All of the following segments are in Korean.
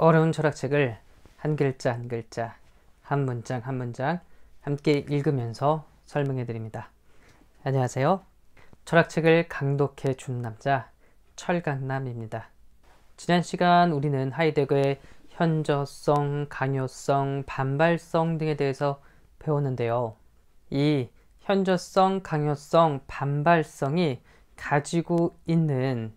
어려운 철학책을 한 글자 한 글자, 한 문장 한 문장 함께 읽으면서 설명해 드립니다. 안녕하세요. 철학책을 강독해 준 남자 철강남입니다. 지난 시간 우리는 하이데거의 현저성, 강요성, 반발성 등에 대해서 배웠는데요. 이 현저성, 강요성, 반발성이 가지고 있는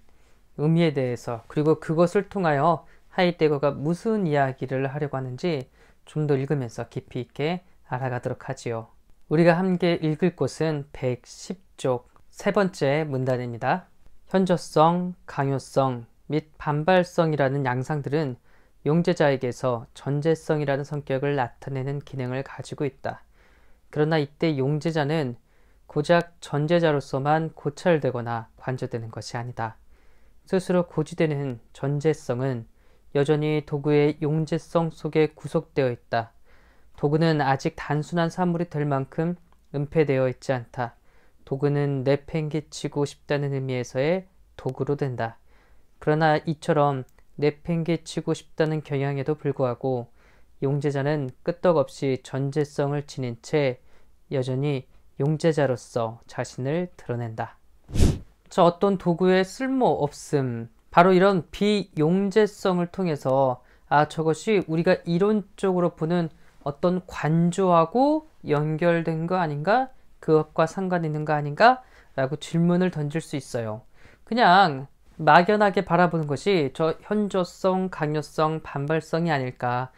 의미에 대해서, 그리고 그것을 통하여 하이데거가 무슨 이야기를 하려고 하는지 좀 더 읽으면서 깊이 있게 알아가도록 하지요. 우리가 함께 읽을 곳은 110쪽 세 번째 문단입니다. 현저성, 강요성 및 반발성이라는 양상들은 용제자에게서 전제성이라는 성격을 나타내는 기능을 가지고 있다. 그러나 이때 용제자는 고작 전제자로서만 고찰되거나 관조되는 것이 아니다. 스스로 고지되는 전제성은 여전히 도구의 용제성 속에 구속되어 있다. 도구는 아직 단순한 사물이 될 만큼 은폐되어 있지 않다. 도구는 내팽개치고 싶다는 의미에서의 도구로 된다. 그러나 이처럼 내팽개치고 싶다는 경향에도 불구하고 용제자는 끄떡없이 전제성을 지닌 채 여전히 용제자로서 자신을 드러낸다. 어떤 도구의 쓸모없음, 바로 이런 비용제성을 통해서 저것이 우리가 이론적으로 보는 어떤 관조하고 연결된 거 아닌가? 그것과 상관 있는 거 아닌가? 라고 질문을 던질 수 있어요. 그냥 막연하게 바라보는 것이 저 현저성, 강요성, 반발성이 아닐까,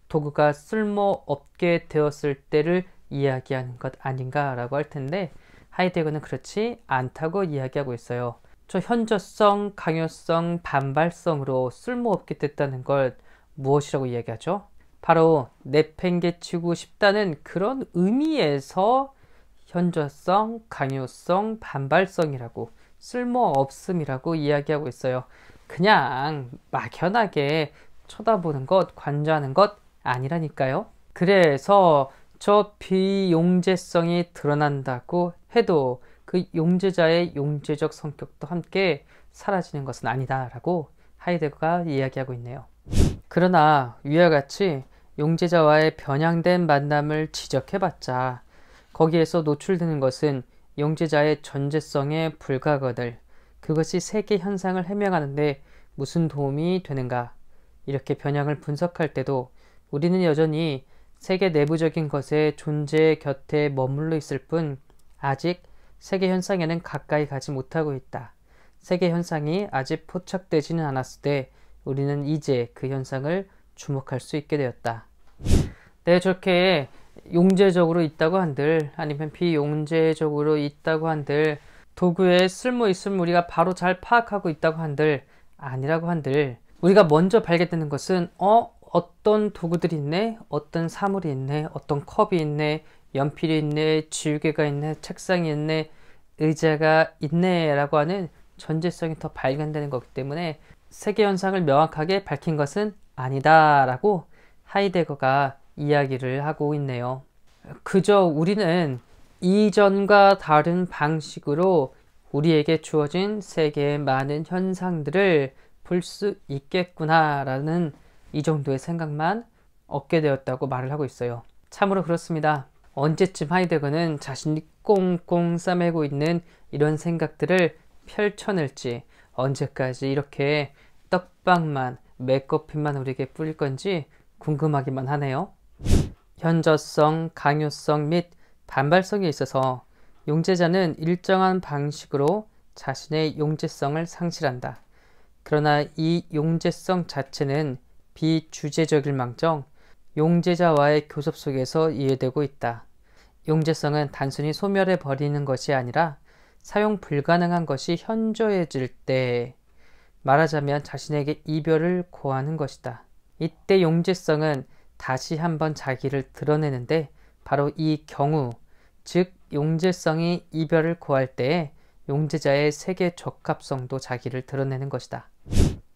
도구가 쓸모없게 되었을 때를 이야기하는 것 아닌가 라고 할 텐데, 하이데거는 그렇지 않다고 이야기하고 있어요. 저 현저성, 강요성, 반발성으로 쓸모없게 됐다는 걸 무엇이라고 이야기하죠? 바로 내팽개치고 싶다는 그런 의미에서 현저성, 강요성, 반발성이라고, 쓸모없음이라고 이야기하고 있어요. 그냥 막연하게 쳐다보는 것, 관조하는 것 아니라니까요. 그래서 저 비용제성이 드러난다고 해도 그 용제자의 용제적 성격도 함께 사라지는 것은 아니다 라고 하이데거가 이야기하고 있네요. 그러나 위와 같이 용제자와의 변형된 만남을 지적해봤자 거기에서 노출되는 것은 용제자의 전제성에 불과하거늘 그것이 세계 현상을 해명하는데 무슨 도움이 되는가. 이렇게 변형을 분석할 때도 우리는 여전히 세계 내부적인 것의 존재 곁에 머물러 있을 뿐 아직 세계 현상에는 가까이 가지 못하고 있다. 세계 현상이 아직 포착되지는 않았을 때 우리는 이제 그 현상을 주목할 수 있게 되었다. 네, 저렇게 용제적으로 있다고 한들, 아니면 비용제적으로 있다고 한들, 도구의 쓸모 있음을 우리가 바로 잘 파악하고 있다고 한들, 아니라고 한들, 우리가 먼저 발견되는 것은 어떤 도구들이 있네, 어떤 사물이 있네, 어떤 컵이 있네, 연필이 있네, 지우개가 있네, 책상이 있네, 의자가 있네 라고 하는 전제성이 더 발견되는 거기 때문에 세계 현상을 명확하게 밝힌 것은 아니다 라고 하이데거가 이야기를 하고 있네요. 그저 우리는 이전과 다른 방식으로 우리에게 주어진 세계의 많은 현상들을 볼 수 있겠구나 라는 이 정도의 생각만 얻게 되었다고 말을 하고 있어요. 참으로 그렇습니다. 언제쯤 하이데거는 자신이 꽁꽁 싸매고 있는 이런 생각들을 펼쳐낼지, 언제까지 이렇게 떡밥만, 메커핀만 우리에게 뿌릴 건지 궁금하기만 하네요. 현저성, 강요성 및 반발성에 있어서 용제자는 일정한 방식으로 자신의 용제성을 상실한다. 그러나 이 용제성 자체는 비주제적일 망정 용제자와의 교섭 속에서 이해되고 있다. 용제성은 단순히 소멸해 버리는 것이 아니라 사용 불가능한 것이 현저해질 때, 말하자면 자신에게 이별을 고하는 것이다. 이때 용제성은 다시 한번 자기를 드러내는데 바로 이 경우, 즉 용제성이 이별을 고할 때에 용제자의 세계 적합성도 자기를 드러내는 것이다.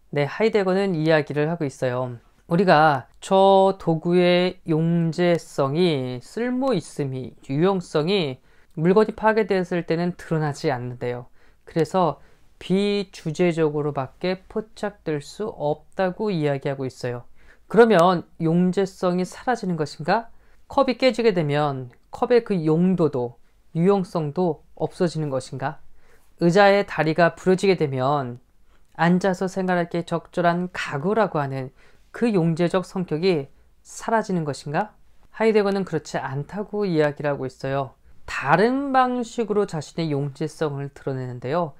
네, 하이데거는 이야기를 하고 있어요. 우리가 저 도구의 용제성이, 쓸모있음이, 유용성이 물건이 파괴되었을 때는 드러나지 않는데요. 그래서 비주제적으로밖에 포착될 수 없다고 이야기하고 있어요. 그러면 용제성이 사라지는 것인가? 컵이 깨지게 되면 컵의 그 용도도 유용성도 없어지는 것인가? 의자의 다리가 부러지게 되면 앉아서 생활하기에 적절한 가구라고 하는 그 용제적 성격이 사라지는 것인가? 하이데거는 그렇지 않다고 이야기를 하고 있어요. 다른 방식으로 자신의 용제성을 드러내는데요.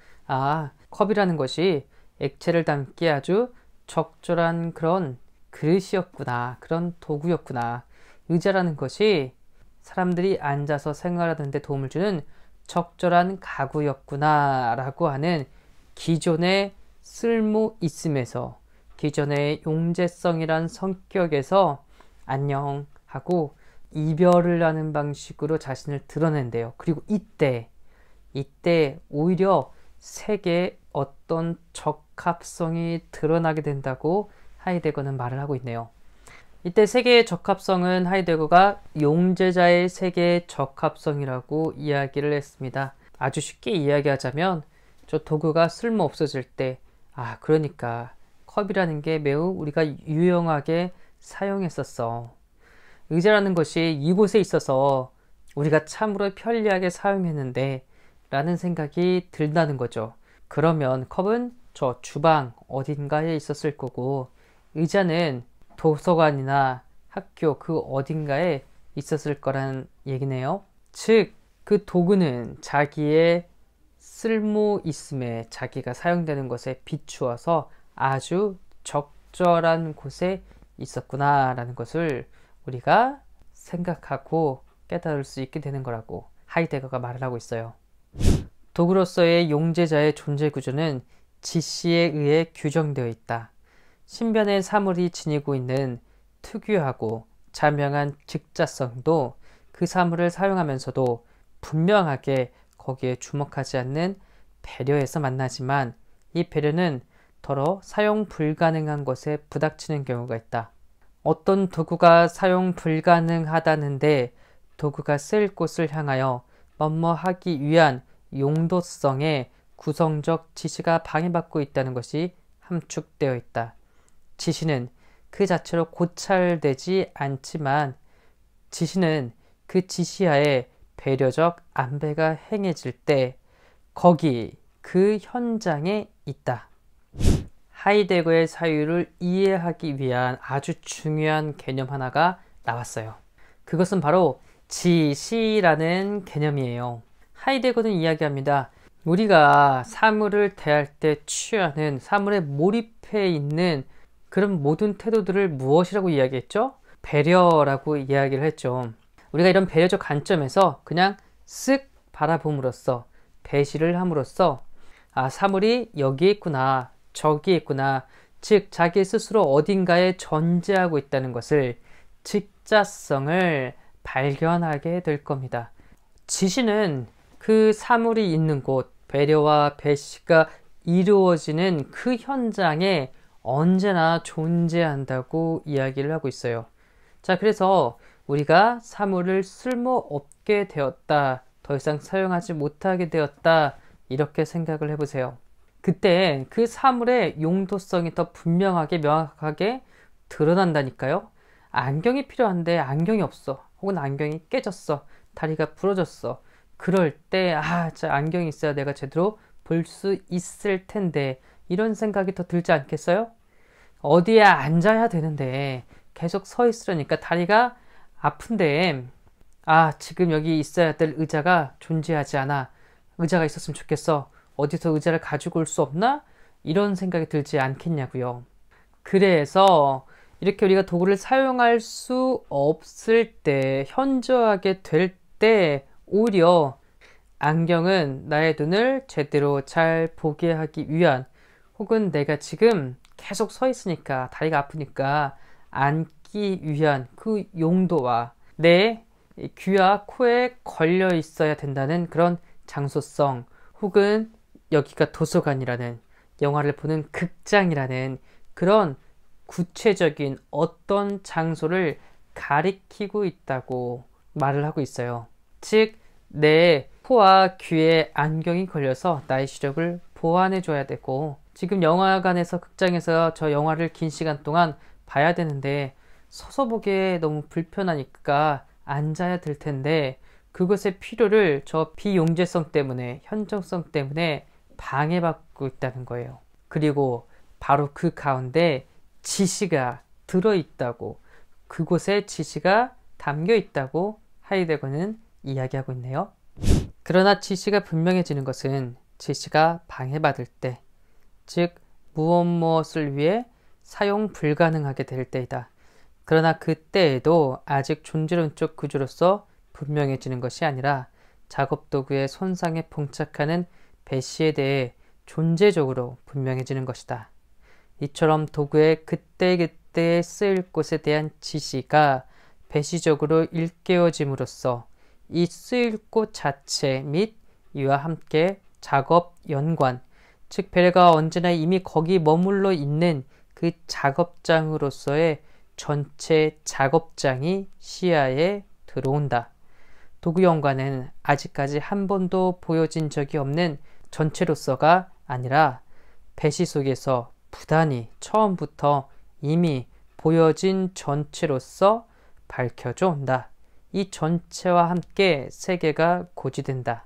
컵이라는 것이 액체를 담기에 아주 적절한 그런 그릇이었구나, 그런 도구였구나. 의자라는 것이 사람들이 앉아서 생활하는 데 도움을 주는 적절한 가구였구나 라고 하는 기존의 쓸모 있음에서, 기존의 용제성이란 성격에서 안녕 하고 이별을 하는 방식으로 자신을 드러낸대요. 그리고 이때 오히려 세계의 어떤 적합성이 드러나게 된다고 하이데거는 말을 하고 있네요. 이때 세계의 적합성은 하이데거가 용제자의 세계의 적합성이라고 이야기를 했습니다. 아주 쉽게 이야기하자면 저 도구가 쓸모 없어질 때, 그러니까 컵이라는 게 매우 우리가 유용하게 사용했었어. 의자라는 것이 이곳에 있어서 우리가 참으로 편리하게 사용했는데 라는 생각이 든다는 거죠. 그러면 컵은 저 주방 어딘가에 있었을 거고, 의자는 도서관이나 학교 그 어딘가에 있었을 거란 얘기네요. 즉, 그 도구는 자기의 쓸모 있음에, 자기가 사용되는 것에 비추어서 아주 적절한 곳에 있었구나 라는 것을 우리가 생각하고 깨달을 수 있게 되는 거라고 하이데거가 말을 하고 있어요. 도구로서의 용제자의 존재 구조는 지시에 의해 규정되어 있다. 신변의 사물이 지니고 있는 특유하고 자명한 직자성도 그 사물을 사용하면서도 분명하게 거기에 주목하지 않는 배려에서 만나지만, 이 배려는 더러 사용 불가능한 것에 부닥치는 경우가 있다. 어떤 도구가 사용 불가능하다는데 도구가 쓰일 곳을 향하여 뭐뭐하기 위한 용도성의 구성적 지시가 방해받고 있다는 것이 함축되어 있다. 지시는 그 자체로 고찰되지 않지만 지시는 그 지시하에 배려적 안배가 행해질 때 거기 그 현장에 있다. 하이데거의 사유를 이해하기 위한 아주 중요한 개념 하나가 나왔어요. 그것은 바로 지시라는 개념이에요. 하이데거는 이야기합니다. 우리가 사물을 대할 때 취하는, 사물에 몰입해 있는 그런 모든 태도들을 무엇이라고 이야기했죠? 배려라고 이야기를 했죠. 우리가 이런 배려적 관점에서 그냥 쓱 바라봄으로써, 배시를 함으로써 사물이 여기에 있구나, 저기에 있구나, 즉 자기 스스로 어딘가에 존재하고 있다는 것을, 직자성을 발견하게 될 겁니다. 지시는 그 사물이 있는 곳, 배려와 배시가 이루어지는 그 현장에 언제나 존재한다고 이야기를 하고 있어요. 자, 그래서 우리가 사물을 쓸모없게 되었다, 더 이상 사용하지 못하게 되었다, 이렇게 생각을 해보세요. 그때 그 사물의 용도성이 더 분명하게 명확하게 드러난다니까요. 안경이 필요한데 안경이 없어, 혹은 안경이 깨졌어, 다리가 부러졌어. 그럴 때 저 안경이 있어야 내가 제대로 볼 수 있을 텐데, 이런 생각이 더 들지 않겠어요? 어디에 앉아야 되는데 계속 서 있으려니까 다리가 아픈데, 지금 여기 있어야 될 의자가 존재하지 않아. 의자가 있었으면 좋겠어. 어디서 의자를 가지고 올 수 없나? 이런 생각이 들지 않겠냐고요. 그래서 이렇게 우리가 도구를 사용할 수 없을 때, 현저하게 될 때 오히려 안경은 나의 눈을 제대로 잘 보게 하기 위한, 혹은 내가 지금 계속 서 있으니까 다리가 아프니까 앉기 위한 그 용도와 내 귀와 코에 걸려 있어야 된다는 그런 장소성, 혹은 여기가 도서관이라는, 영화를 보는 극장이라는 그런 구체적인 어떤 장소를 가리키고 있다고 말을 하고 있어요. 즉, 내 코와 귀에 안경이 걸려서 나의 시력을 보완해 줘야 되고, 지금 영화관에서, 극장에서 저 영화를 긴 시간 동안 봐야 되는데 서서 보기에 너무 불편하니까 앉아야 될 텐데 그것의 필요를 저 비용제성 때문에, 현정성 때문에 방해받고 있다는 거예요. 그리고 바로 그 가운데 지시가 들어있다고, 그곳에 지시가 담겨 있다고 하이데거는 이야기하고 있네요. 그러나 지시가 분명해지는 것은 지시가 방해받을 때, 즉 무엇을 위해 사용 불가능하게 될 때이다. 그러나 그때에도 아직 존재론적 구조로서 분명해지는 것이 아니라 작업 도구의 손상에 봉착하는 배시에 대해 존재적으로 분명해지는 것이다. 이처럼 도구의 그때그때 쓰일 곳에 대한 지시가 배시적으로 일깨워짐으로써 이 쓰일 곳 자체 및 이와 함께 작업 연관, 즉 배려가 언제나 이미 거기 머물러 있는 그 작업장으로서의 전체 작업장이 시야에 들어온다. 도구 연관은 아직까지 한 번도 보여진 적이 없는 전체로서가 아니라 배시 속에서 부단히 처음부터 이미 보여진 전체로서 밝혀져 온다. 이 전체와 함께 세계가 고지된다.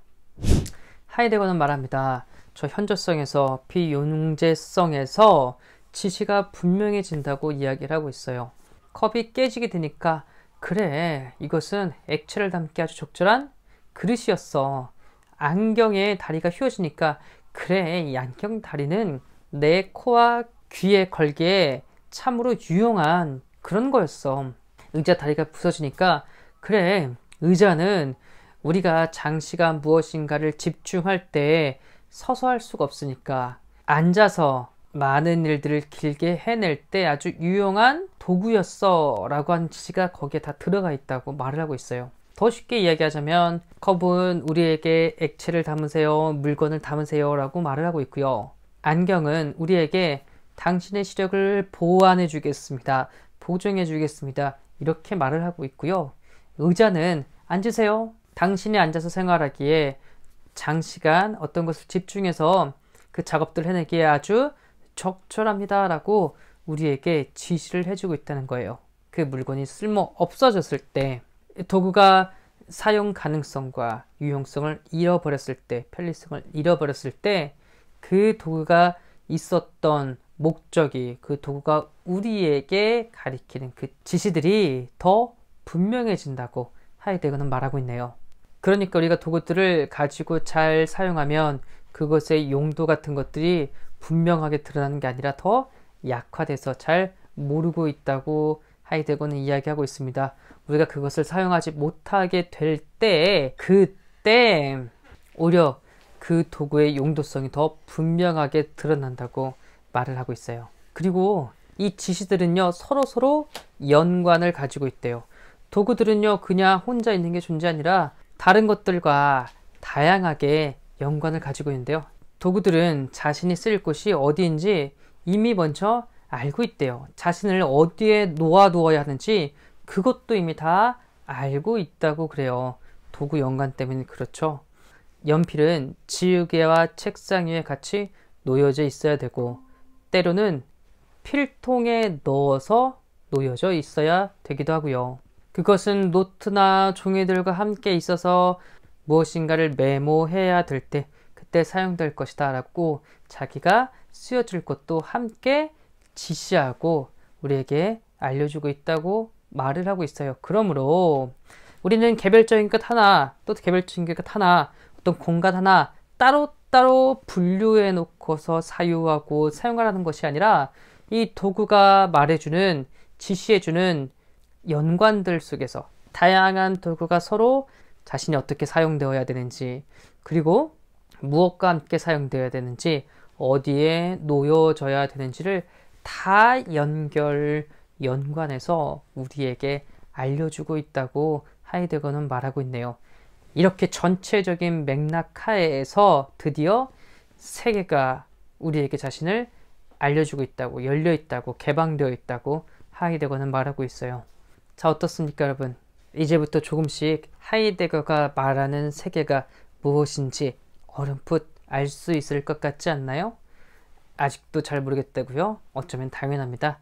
하이데거는 말합니다. 저 현저성에서 비용제성에서 지시가 분명해진다고 이야기를 하고 있어요. 컵이 깨지게 되니까 그래, 이것은 액체를 담기 아주 적절한 그릇이었어. 안경의 다리가 휘어지니까 그래, 이 안경 다리는 내 코와 귀에 걸기에 참으로 유용한 그런 거였어. 의자 다리가 부서지니까 그래, 의자는 우리가 장시간 무엇인가를 집중할 때 서서 할 수가 없으니까 앉아서 많은 일들을 길게 해낼 때 아주 유용한 도구였어 라고 하는 지시가 거기에 다 들어가 있다고 말을 하고 있어요. 더 쉽게 이야기하자면 컵은 우리에게 액체를 담으세요, 물건을 담으세요 라고 말을 하고 있고요. 안경은 우리에게 당신의 시력을 보완해 주겠습니다, 보정해 주겠습니다 이렇게 말을 하고 있고요. 의자는 앉으세요, 당신이 앉아서 생활하기에 장시간 어떤 것을 집중해서 그 작업들을 해내기에 아주 적절합니다 라고 우리에게 지시를 해주고 있다는 거예요. 그 물건이 쓸모 없어졌을 때, 도구가 사용 가능성과 유용성을 잃어버렸을 때, 편리성을 잃어버렸을 때 그 도구가 있었던 목적이, 그 도구가 우리에게 가리키는 그 지시들이 더 분명해진다고 하이데거는 말하고 있네요. 그러니까 우리가 도구들을 가지고 잘 사용하면 그것의 용도 같은 것들이 분명하게 드러나는 게 아니라 더 약화돼서 잘 모르고 있다고 하이데거는 이야기하고 있습니다. 우리가 그것을 사용하지 못하게 될 때, 그때 오히려 그 도구의 용도성이 더 분명하게 드러난다고 말을 하고 있어요. 그리고 이 지시들은요, 서로 연관을 가지고 있대요. 도구들은요, 그냥 혼자 있는 게 존재 아니라 다른 것들과 다양하게 연관을 가지고 있는데요. 도구들은 자신이 쓸 곳이 어디인지 이미 먼저 알고 있대요. 자신을 어디에 놓아두어야 하는지 그것도 이미 다 알고 있다고 그래요. 도구 연관 때문에 그렇죠. 연필은 지우개와 책상 위에 같이 놓여져 있어야 되고, 때로는 필통에 넣어서 놓여져 있어야 되기도 하고요. 그것은 노트나 종이들과 함께 있어서 무엇인가를 메모해야 될 때 그때 사용될 것이다 라고 자기가 쓰여질 것도 함께 지시하고 우리에게 알려주고 있다고 말을 하고 있어요. 그러므로 우리는 개별적인 것 하나, 또 개별적인 것 하나, 어떤 공간 하나 따로따로 분류해 놓고서 사유하고 사용하라는 것이 아니라 이 도구가 말해주는, 지시해주는 연관들 속에서 다양한 도구가 서로 자신이 어떻게 사용되어야 되는지, 그리고 무엇과 함께 사용되어야 되는지, 어디에 놓여져야 되는지를 다 연관해서 우리에게 알려주고 있다고 하이데거는 말하고 있네요. 이렇게 전체적인 맥락 하에서 드디어 세계가 우리에게 자신을 알려주고 있다고, 열려 있다고, 개방되어 있다고 하이데거는 말하고 있어요. 자, 어떻습니까 여러분? 이제부터 조금씩 하이데거가 말하는 세계가 무엇인지 어렴풋 알 수 있을 것 같지 않나요? 아직도 잘 모르겠다고요? 어쩌면 당연합니다.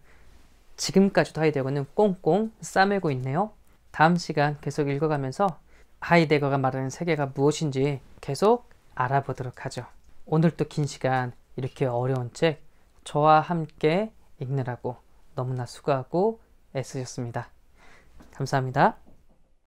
지금까지도 하이데거는 꽁꽁 싸매고 있네요. 다음 시간 계속 읽어가면서 하이데거가 말하는 세계가 무엇인지 계속 알아보도록 하죠. 오늘 또 긴 시간 이렇게 어려운 책 저와 함께 읽느라고 너무나 수고하고 애쓰셨습니다. 감사합니다.